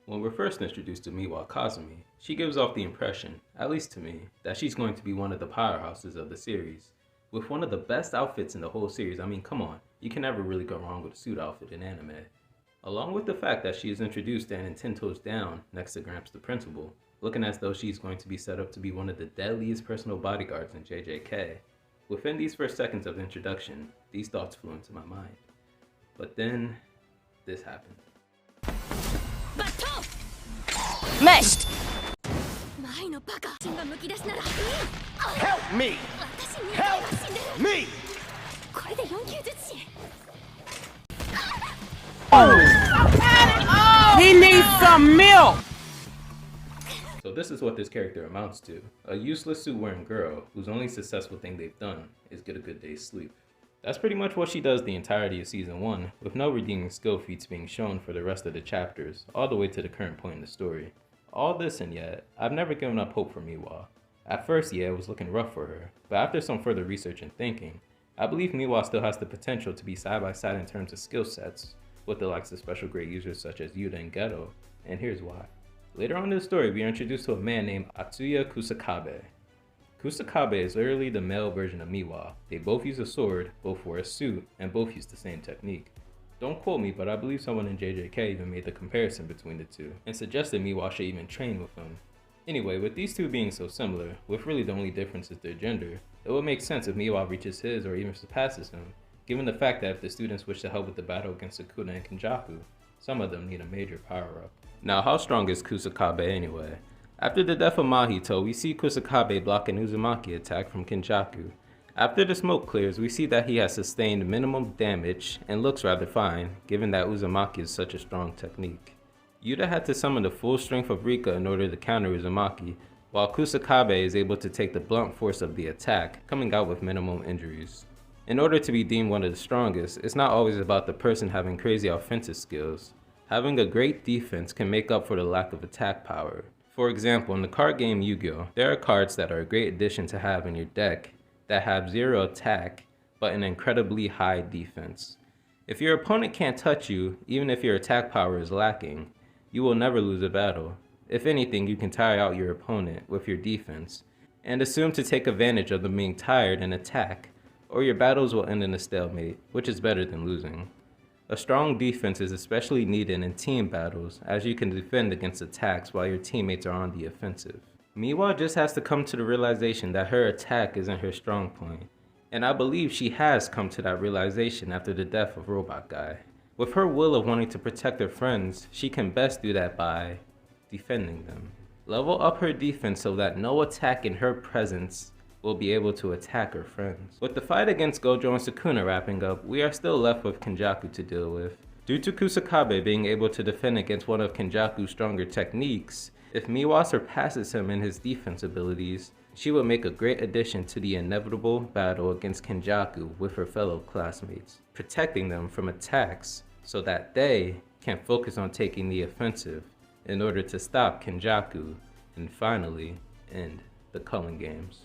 When we're first introduced to Miwa Kasumi, she gives off the impression, at least to me, that she's going to be one of the powerhouses of the series. With one of the best outfits in the whole series, I mean come on, you can never really go wrong with a suit outfit in anime. Along with the fact that she is introduced standing 10 toes down next to Gramps the principal, looking as though she's going to be set up to be one of the deadliest personal bodyguards in JJK. Within these first seconds of the introduction, these thoughts flew into my mind. But then, this happened. Meshed! Help me! Help me! He needs some milk! So this is what this character amounts to. A useless suit-wearing girl whose only successful thing they've done is get a good day's sleep. That's pretty much what she does the entirety of Season 1, with no redeeming skill feats being shown for the rest of the chapters, all the way to the current point in the story. All this and yet, I've never given up hope for Miwa. At first, yeah, it was looking rough for her, but after some further research and thinking, I believe Miwa still has the potential to be side by side in terms of skill sets, with the likes of special grade users such as Yuta and Geto, and here's why. Later on in the story, we are introduced to a man named Atsuya Kusakabe. Kusakabe is literally the male version of Miwa. They both use a sword, both wear a suit, and both use the same technique. Don't quote me, but I believe someone in JJK even made the comparison between the two, and suggested Miwa should even train with him. Anyway, with these two being so similar, with really the only difference is their gender, it would make sense if Miwa reaches his or even surpasses him, given the fact that if the students wish to help with the battle against Sukuna and Kenjaku, some of them need a major power-up. Now, how strong is Kusakabe anyway? After the death of Mahito, we see Kusakabe block an Uzumaki attack from Kenjaku. After the smoke clears, we see that he has sustained minimum damage and looks rather fine, given that Uzumaki is such a strong technique. Yuta had to summon the full strength of Rika in order to counter Uzumaki, while Kusakabe is able to take the blunt force of the attack, coming out with minimum injuries. In order to be deemed one of the strongest, it's not always about the person having crazy offensive skills. Having a great defense can make up for the lack of attack power. For example, in the card game Yu-Gi-Oh!, there are cards that are a great addition to have in your deck that have 0 attack, but an incredibly high defense. If your opponent can't touch you, even if your attack power is lacking, you will never lose a battle. If anything, you can tire out your opponent with your defense, and assume to take advantage of them being tired and attack, or your battles will end in a stalemate, which is better than losing. A strong defense is especially needed in team battles, as you can defend against attacks while your teammates are on the offensive. Miwa just has to come to the realization that her attack isn't her strong point, and I believe she has come to that realization after the death of Robot Guy. With her will of wanting to protect her friends, she can best do that by defending them. Level up her defense so that no attack in her presence will be able to attack her friends. With the fight against Gojo and Sukuna wrapping up, we are still left with Kenjaku to deal with. Due to Kusakabe being able to defend against one of Kenjaku's stronger techniques, if Miwa surpasses him in his defense abilities, she will make a great addition to the inevitable battle against Kenjaku with her fellow classmates, protecting them from attacks so that they can focus on taking the offensive in order to stop Kenjaku and finally end the Culling Games.